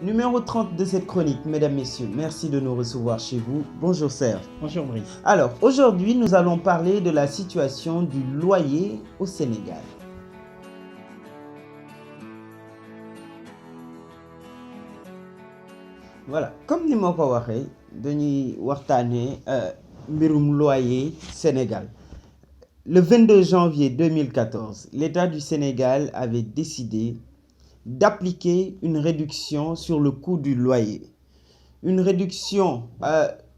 Numéro 30 de cette chronique, mesdames, messieurs, merci de nous recevoir chez vous. Bonjour Serge. Bonjour Brice. Alors, aujourd'hui, nous allons parler de la situation du loyer au Sénégal. Voilà, comme ni ma ko waxee dañuy waxtaanee mbirum loyer Sénégal. Le 22 janvier 2014, l'État du Sénégal avait décidé d'appliquer une réduction sur le coût du loyer. Une réduction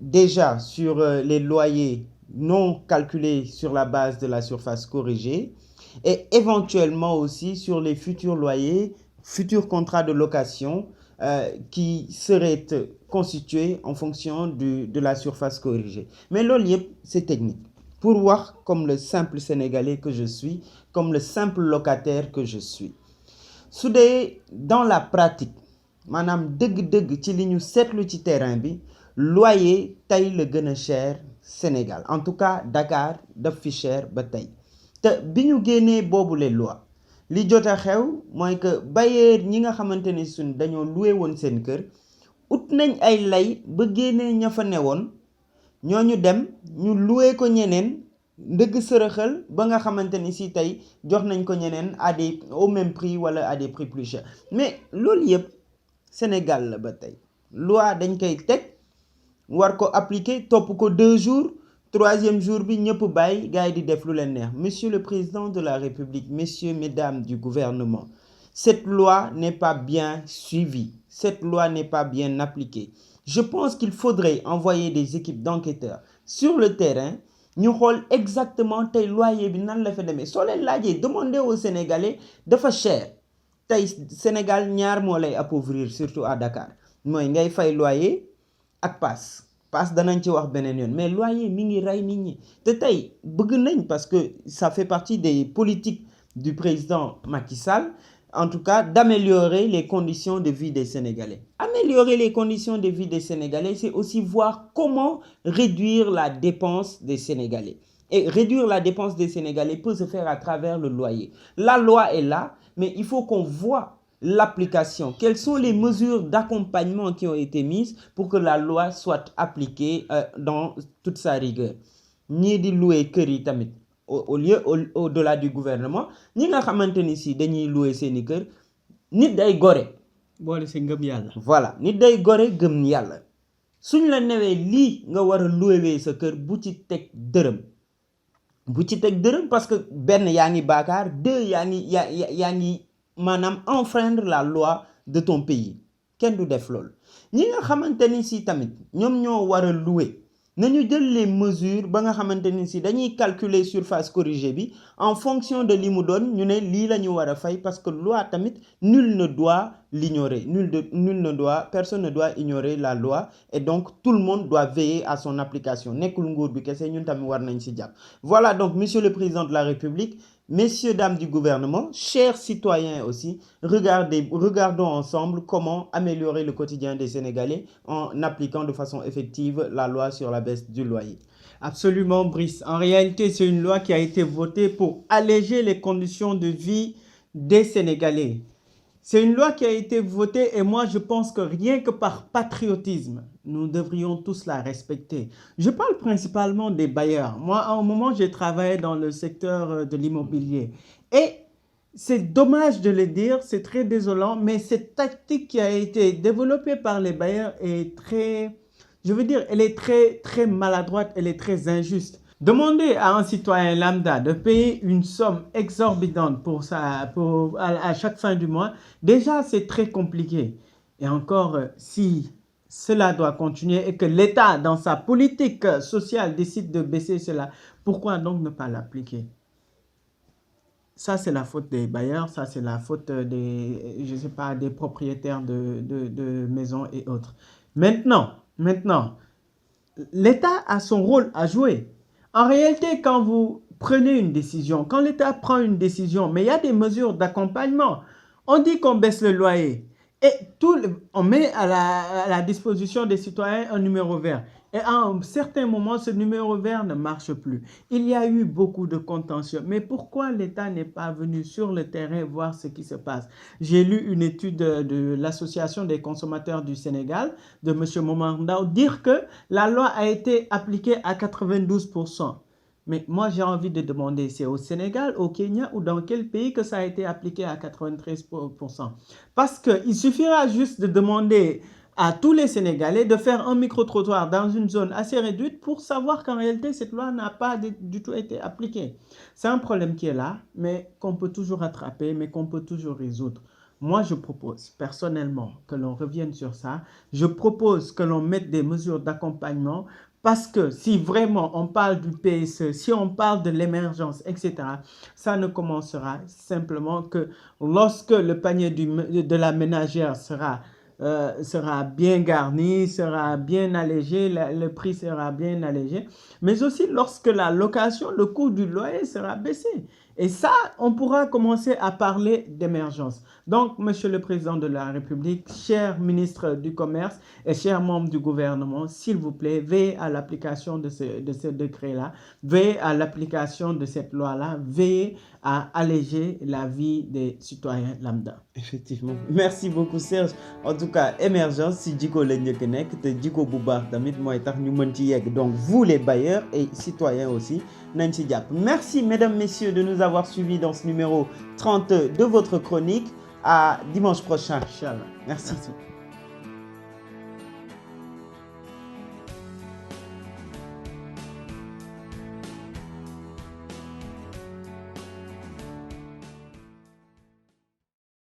déjà sur les loyers non calculés sur la base de la surface corrigée et éventuellement aussi sur les futurs loyers, futurs contrats de location qui seraient constitués en fonction de la surface corrigée. Mais loolu c'est technique. Pour voir comme le simple Sénégalais que je suis, comme le simple locataire que je suis. Su dee dans la pratique maanaam dëgg-dëgg ci li ñu seetlu ci terrain bi loyer tey la gën a cher Sénégal en tout cas Dakar daf fi cher ba tey te bi ñu génnee boobule loi li jot a xew mooy que bailleur ñi nga xamante ni suñ dañoo loué woon seen kër ut nañ ay lay ba génnee ña fa newoon ñooñu dem ñu loué ko ñeneen ndëgg sërëxal ba nga xamante ni si tey jox nañ ko ñeneen au même prix wala à des prix plus chers mais loolu yëpp Sénégal la ba tey loi dañ koy teg war ko appliquer topp ko 2 jours 3e jour bi ñëpp bàyyi gars yi di def lu leen neex. Monsieur le Président de la République, messieurs, mesdames du gouvernement, cette loi n'est pas bien suivie, cette loi n'est pas bien appliquée. Je pense qu'il faudrait envoyer des équipes d'enquêteurs sur le terrain ñu xool exactement tey loyer bi nan la fa demee soo leen laajee demander aux Sénégalais dafa cher tey Sénégal ñaar moo lay appauvrir surtout à Dakar mooy ngay fay loyer ak pass danañ ci wax beneen yoon mais loyer mi ngi rey nit ñi te tey bëgg nañ parce que ça fait partie des politiques du président Macky Sall en tout cas d'améliorer les conditions de vie des Sénégalais. Améliorer les conditions de vie des Sénégalais, c'est aussi voir comment réduire la dépense des Sénégalais. Et réduire la dépense des Sénégalais peut se faire à travers le loyer. La loi est là, mais il faut qu'on voit l'application. Quelles sont les mesures d'accompagnement qui ont été mises pour que la loi soit appliquée dans toute sa rigueur. Ñii di louer kër yi tamit au-delà du gouvernement ñi nga xamante ni si dañuy louer seeni kër nit day gore. boole si ngëm yàlla. voilà nit day gore gëm yàlla suñ la newee lii nga war a louer sa kër bu ci teg dërëm parce que benn yaa ngi baakaar 2 yaa ngi maanaam enfreindre la loi de ton pays kenn du def loolu ñi nga xamante ni si tamit ñoom ñoo war a louer nañu jël les mesures ba nga xamante ni si dañuy calculer surface corrigée bi en fonction de li mu doon ñu ne lii la ñu war a fay parce que loi tamit nul ne doit l'ignorer personne ne doit ignorer la loi et donc tout le monde doit veiller à son application nekkul nguur bi kese ñun tamit war nañ si jàpp. Voilà donc monsieur le président de la République, messieurs, dames du gouvernement, chers citoyens aussi, regardons ensemble comment améliorer le quotidien des Sénégalais en appliquant de façon effective la loi sur la baisse du loyer. Absolument Brice. En réalité, c'est une loi qui a été votée pour alléger les conditions de vie des Sénégalais. C'est une loi qui a été votée et moi je pense que rien que par patriotisme, nous devrions tous la respecter. Je parle principalement des bailleurs. Moi, à un moment, j'ai travaillé dans le secteur de l'immobilier. Et c'est dommage de le dire, c'est très désolant, mais cette tactique qui a été développée par les bailleurs est très, elle est très, très maladroite, elle est très injuste. Demander à un citoyen lambda de payer une somme exorbitante à chaque fin du mois, déjà c'est très compliqué. Et encore, si cela doit continuer et que l'État, dans sa politique sociale, décide de baisser cela, pourquoi donc ne pas l'appliquer? Ça, c'est la faute des bailleurs, ça, c'est la faute des propriétaires de maisons et autres. Maintenant, l'État a son rôle à jouer. En réalité, quand vous prenez une décision, quand l'État prend une décision, mais il y a des mesures d'accompagnement. On dit qu'on baisse le loyer et on met à la disposition des citoyens un numéro vert. Et à un certain moment, ce numéro vert ne marche plus. Il y a eu beaucoup de contentieux. Mais pourquoi l'État n'est pas venu sur le terrain voir ce qui se passe? J'ai lu une étude de l'Association des consommateurs du Sénégal, de M. Momandao, dire que la loi a été appliquée à 92%. Mais moi, j'ai envie de demander, c'est au Sénégal, au Kenya ou dans quel pays que ça a été appliqué à 93%? Parce qu'il suffira juste de demander à tous les Sénégalais de faire un micro-trottoir dans une zone assez réduite pour savoir qu'en réalité, cette loi n'a pas du tout été appliquée. C'est un problème qui est là, mais qu'on peut toujours rattraper, mais qu'on peut toujours résoudre. Moi, je propose personnellement que l'on revienne sur ça. Je propose que l'on mette des mesures d'accompagnement parce que si vraiment on parle du PSE, si on parle de l'émergence, etc., ça ne commencera simplement que lorsque le panier de la ménagère sera bien garni, sera bien allégé, le prix sera bien allégé, mais aussi lorsque la location, le coût du loyer sera baissé. Et ça, on pourra commencer à parler d'émergence. Donc, Monsieur le Président de la République, cher ministre du Commerce et chers membres du gouvernement, s'il vous plaît, veillez à l'application de ce décret-là, veillez à l'application de cette loi-là, veillez à alléger la vie des citoyens lambda. Effectivement. Merci beaucoup, Serge. En tout cas, émergence, si Djiko le njëkk nekk te Djiko bu baax tamit mooy tax ñu mën ci yegg. Donc, vous les bailleurs et citoyens aussi, nañ ci jàpp. Merci, mesdames, messieurs, de nous avoir suivis dans ce numéro 30 de votre chronique. À dimanche prochain. Inch'Allah. Merci. Merci.